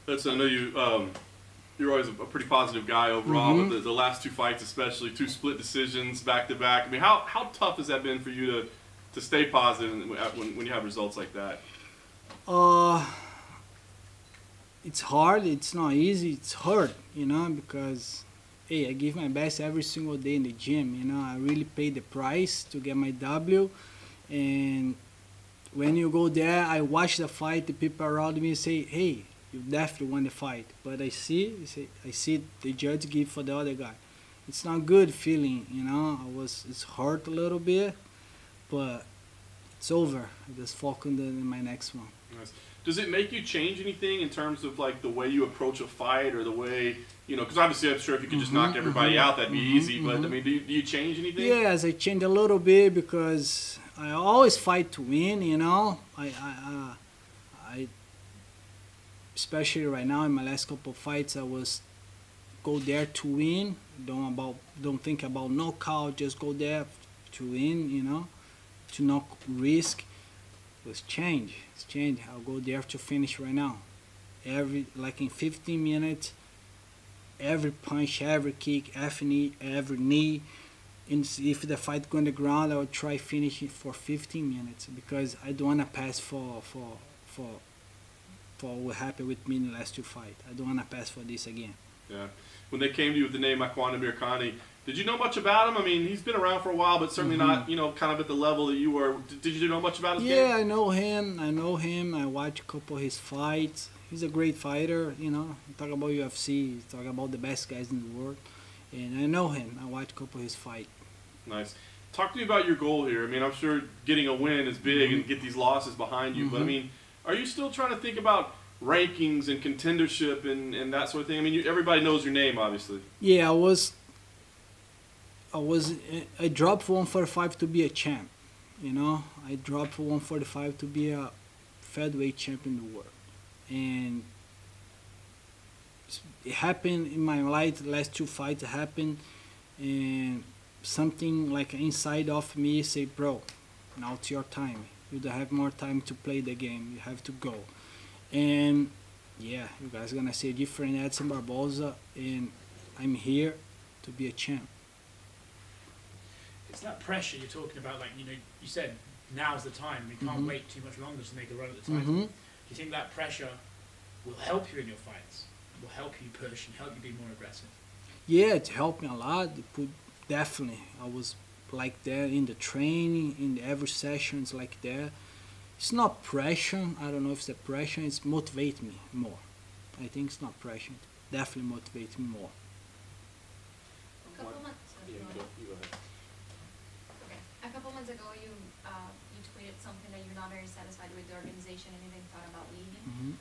That's, I know you're always a pretty positive guy overall, but the last two fights especially, two split decisions back to back. I mean, how tough has that been for you to stay positive when you have results like that? It's hard. It's not easy. It's hard, you know, because hey, I give my best every single day in the gym. You know, I really pay the price to get my W, and when you go there, I watch the fight. The people around me say, "Hey, you definitely won the fight." But I see the judge give for the other guy. It's not good feeling, you know. It's hurt a little bit, but it's over. I just focus on my next one. Nice. Does it make you change anything in terms of like the way you approach a fight or the way, you know, because obviously I'm sure if you could just knock everybody out, that'd be easy. But I mean, do you change anything? Yes, I changed a little bit because I always fight to win, you know. I especially right now in my last couple of fights, I was go there to win. Don't think about knockout. Just go there to win, you know, to not risk. It's change. It's change. I'll go there to finish right now. Like in 15 minutes, every punch, every kick, every knee. And if the fight go on the ground, I will try finishing for 15 minutes because I don't want to pass for what happened with me in the last two fights. I don't want to pass for this again. Yeah. When they came to you with the name Makwan Amirkhani, did you know much about him? I mean, he's been around for a while, but certainly not, you know, kind of at the level that you were. Did you know much about his game? Yeah, I know him. I watch a couple of his fights. He's a great fighter, you know. Talk about UFC, talk about the best guys in the world. And I know him. I watch a couple of his fights. Nice. Talk to me about your goal here. I mean, I'm sure getting a win is big and get these losses behind you. But, I mean, are you still trying to think about rankings and contendership and that sort of thing? I mean, everybody knows your name, obviously. Yeah, I dropped for 145 to be a champ, you know. I dropped for 145 to be a featherweight champion in the world, and it happened in my last two fights. It happened, and something like inside of me say, bro, now it's your time. You don't have more time to play the game. You have to go, and yeah, you guys gonna see a different Edson Barboza, and I'm here to be a champ. It's that pressure you're talking about, like, you know, you said now's the time. We can't wait too much longer to make a run at the title. Do you think that pressure will help you in your fights? Will help you push and help you be more aggressive? Yeah, it helped me a lot. Definitely. I was like that in the training, in every session, it's like that. It's not pressure. I don't know if it's the pressure. It's motivate me more. I think it's not pressure. It definitely motivates me more. A couple months ago, you tweeted something that you're not very satisfied with the organization and even thought about leaving.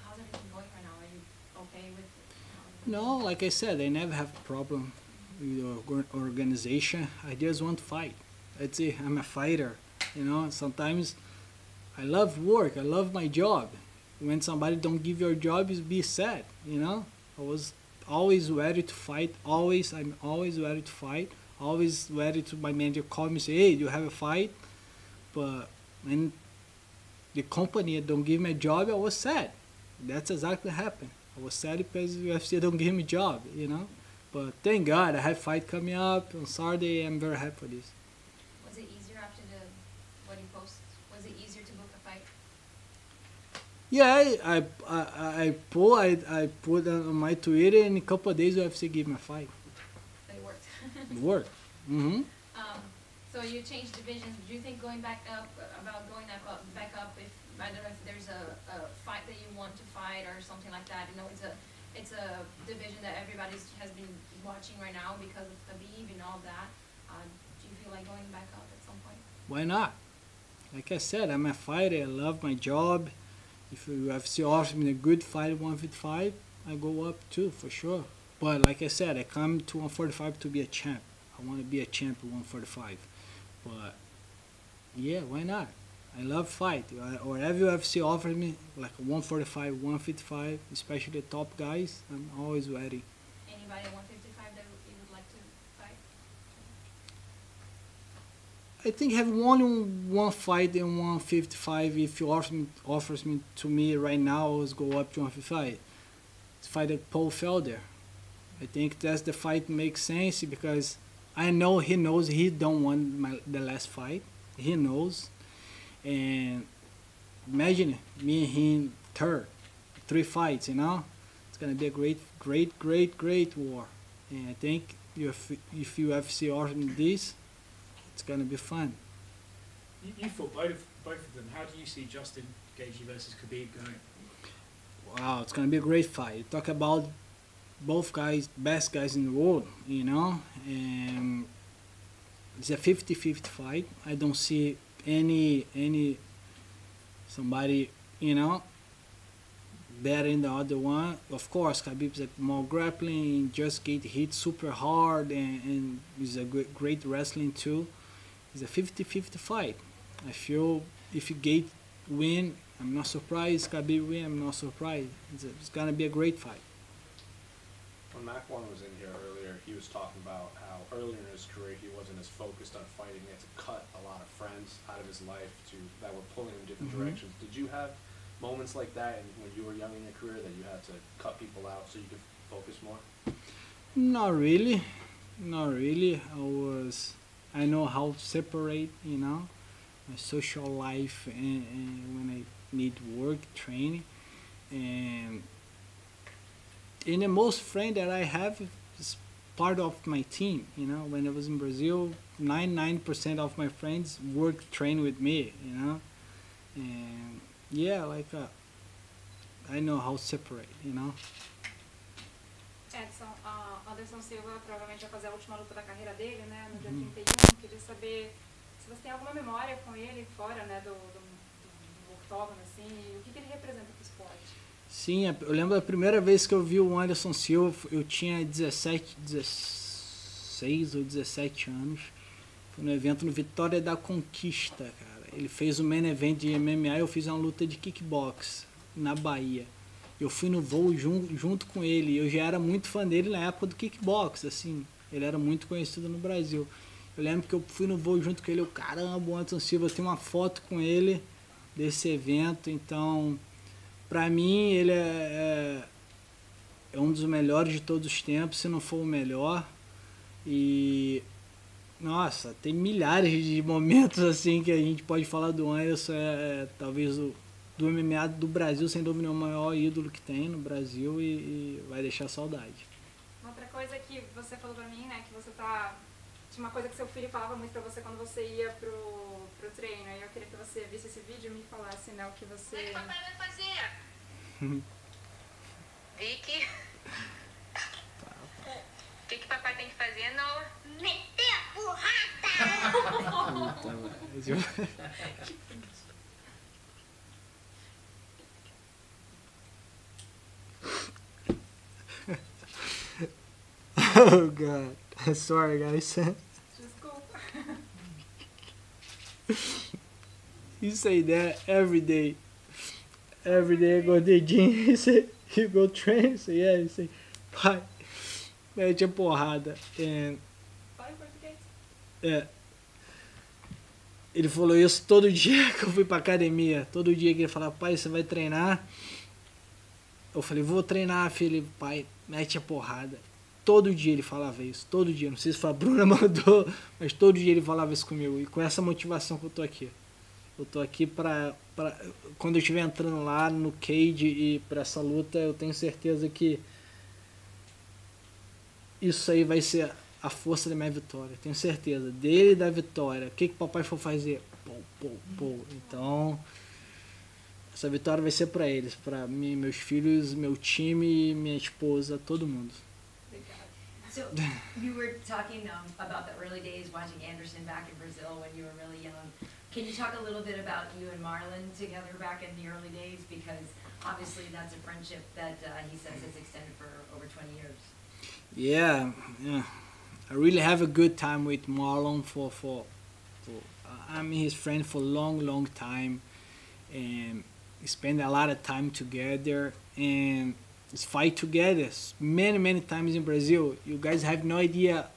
How's everything going right now? Are you okay with it? No, like I said, I never have a problem with the organization. I just want to fight. That's it. I'm a fighter. You know, sometimes I love work. I love my job. When somebody don't give your job, you be sad. You know, I was always ready to fight. I'm always ready to fight. Always ready to my manager call me and say, hey, do you have a fight? But when the company don't give me a job, I was sad. That's exactly what happened. I was sad because UFC don't give me a job, you know. But thank God I have a fight coming up on Saturday. I'm very happy for this. Was it easier after what you post? Was it easier to book a fight? Yeah, I put on my Twitter, and in a couple of days UFC gave me a fight. It worked. It worked. So you changed divisions. Do you think going back up, if I don't know if there's a fight that you want to fight or something like that? You know, it's a division that everybody has been watching right now because of Khabib and all that. Do you feel like going back up at some point? Why not? Like I said, I'm a fighter. I love my job. If UFC offers me a good fight at 155, I go up too, for sure. But like I said, I come to 145 to be a champ. I want to be a champ at 145. But yeah, why not? I love fight. Whatever UFC offers me, like 145, 155, especially the top guys, I'm always ready. Anybody at 155 that you would like to fight? I think having only one fight in 155, if you offers me to me right now, I would go up to 155. To fight at Paul Felder. I think that's the fight makes sense because I know he knows he don't want the last fight. He knows. And imagine me and him third, 3 fights, you know? It's going to be a great war. And I think if UFC offers me this, it's going to be fun. You fought both of them. How do you see Justin Gaethje versus Khabib going? Wow, it's going to be a great fight. Talk about both guys, best guys in the world, you know? And it's a 50-50 fight. I don't see any somebody, you know, better than the other one. Of course, Khabib's more grappling, just get hit super hard, and he's a great wrestling too. It's a 50-50 fight. I feel if Gaethje win, I'm not surprised. Khabib win, I'm not surprised. It's gonna be a great fight. When Mac1 was in here earlier, he was talking about how earlier in his career he wasn't as focused on fighting. He had to cut a lot of friends out of his life that were pulling him in different directions. Did you have moments like that when you were young in your career that you had to cut people out so you could focus more? Not really. I know how to separate, you know, my social life and when I need work, training, and the most friend that I have is part of my team, you know. When I was in Brazil, 99% of my friends work, train with me, you know, and yeah, I know how to separate, you know. Edson, Anderson Silva provavelmente vai fazer a última luta da carreira dele, né, no dia 31. Queria saber se você tem alguma memória com ele fora, né, do octógono, assim, e o que ele representa para o esporte. Sim, eu lembro da primeira vez que eu vi o Anderson Silva, eu tinha 16 ou 17 anos. Foi no evento no Vitória da Conquista, cara. Ele fez o main event de MMA, eu fiz uma luta de kickbox na Bahia. Eu fui no voo junto com ele. Eu já era muito fã dele na época do kickbox, assim. Ele era muito conhecido no Brasil. Eu lembro que eu fui no voo junto com ele. Caramba, o Anderson Silva, tem uma foto com ele desse evento. Então, pra mim, ele é um dos melhores de todos os tempos, se não for o melhor. E, nossa, tem milhares de momentos assim que a gente pode falar do Anderson. Talvez do MMA do Brasil, sem dúvida, é o maior ídolo que tem no Brasil e vai deixar saudade. Uma outra coisa que você falou pra mim, né, que você tinha uma coisa que seu filho falava muito pra você quando você ia pro treino, e eu queria que você visse esse vídeo e me falasse, né, o que você... O que papai vai fazer? Vicky? O que papai tem que fazer, Noah? Meter a porrada! Oh God, sorry guys. Desculpa. You say that every day. Every day I go to the gym, he say, you go train? So yeah, he say, pai, mete a porrada. And, Fala em português. ele falou isso todo dia que eu fui pra academia. Todo dia que ele falava, pai, você vai treinar? Eu falei, vou treinar, filho. Pai, mete a porrada. Todo dia ele falava isso, todo dia. Não sei se foi a Bruna mandou, mas todo dia ele falava isso comigo. E com essa motivação que eu tô aqui. Eu tô aqui pra quando eu estiver entrando lá no cage e pra essa luta, eu tenho certeza que isso aí vai ser a força da minha vitória. Tenho certeza. Dele e da vitória. O que o papai for fazer? Pô. Então, essa vitória vai ser pra eles. Pra mim, meus filhos, meu time, minha esposa, todo mundo. So you were talking about the early days watching Anderson back in Brazil when you were really young. Can you talk a little bit about you and Marlon together back in the early days? Because obviously that's a friendship that he says has extended for over 20 years. Yeah. I really have a good time with Marlon I'm his friend for a long time. And we spend a lot of time together. And fight together many times in Brazil. You guys have no idea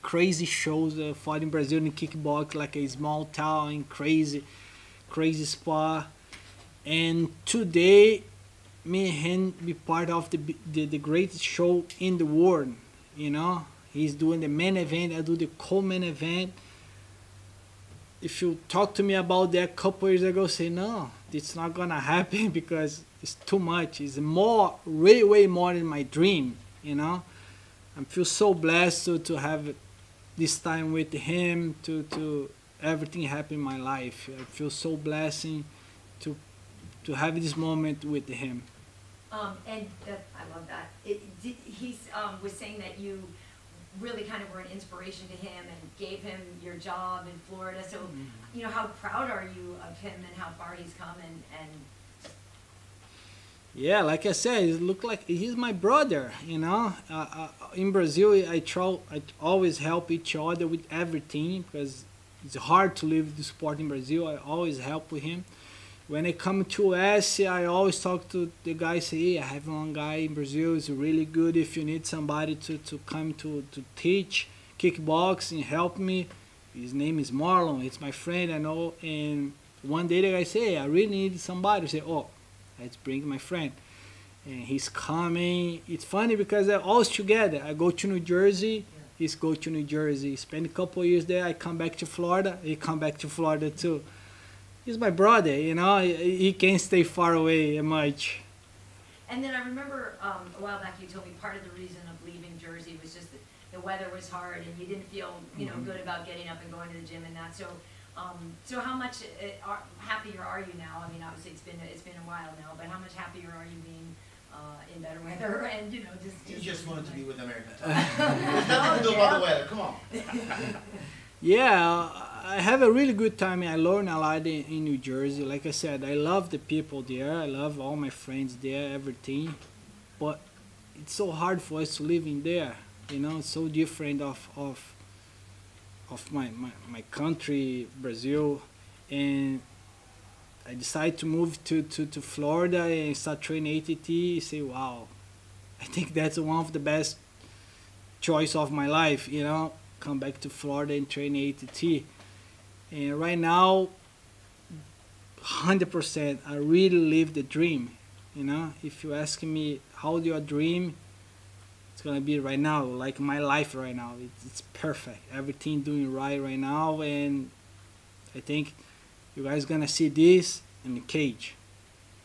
crazy shows. Fought in Brazil in kickbox, like a small town, crazy spot. And today, me and him be part of the greatest show in the world. You know, he's doing the main event, I do the co-main event. If you talk to me about that a couple years ago, say no, it's not gonna happen because it's too much. It's more, way more than my dream. You know, I feel so blessed to have this time with him, to everything happen in my life. I feel so blessing to have this moment with him. And I love that. He was saying that you really kind of were an inspiration to him and gave him your job in Florida. So, you know, how proud are you of him and how far he's come? And yeah, like I said, it look like he's my brother. You know, in Brazil, I always help each other with everything because it's hard to live the sport in Brazil. I always help with him. When I come to US, I always talk to the guys, say, hey, I have one guy in Brazil, it's really good. If you need somebody to come to teach kickboxing, help me. His name is Marlon, it's my friend, I know. And one day the guy say, hey, I really need somebody. I say, oh, let's bring my friend. And he's coming. It's funny because they're always together. I go to New Jersey, he's go to New Jersey. Spend a couple of years there, I come back to Florida, he come back to Florida too. He's my brother, you know, he can't stay far away much. And then I remember a while back you told me part of the reason of leaving Jersey was just that the weather was hard and you didn't feel, you know, good about getting up and going to the gym and that. So, so how much happier are you now? I mean, obviously it's been a while now, but how much happier are you being in better weather and, you know, You just wanted to be with American time. There's nothing to do about the weather, come on. Yeah, I have a really good time. I learn a lot in New Jersey. Like I said, I love the people there. I love all my friends there, everything. But it's so hard for us to live in there. You know, it's so different of my country, Brazil. And I decided to move to Florida and start training ATT. Say, wow, I think that's one of the best choice of my life, you know. Come back to Florida and train ATT. And right now, 100%, I really live the dream. You know, if you ask me how do you dream, it's gonna be right now, like my life right now. It's perfect. Everything doing right now, and I think you guys gonna see this in the cage.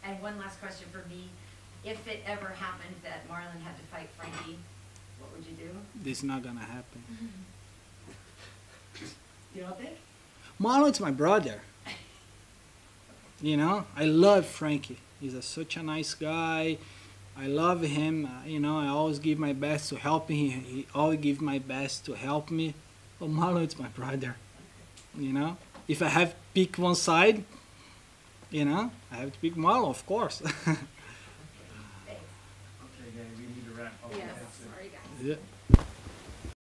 And one last question for me: if it ever happened that Marlon had to fight Frankie, what would you do? This is not gonna happen. You don't think? Marlon's my brother. You know, I love Frankie. He's such a nice guy. I love him. You know, I always give my best to help him. He always gives my best to help me. But Marlon's my brother. You know, if I have to pick one side, you know, I have to pick Marlon, of course. Okay, guys, we need to wrap up. Yes, sorry guys. Yeah.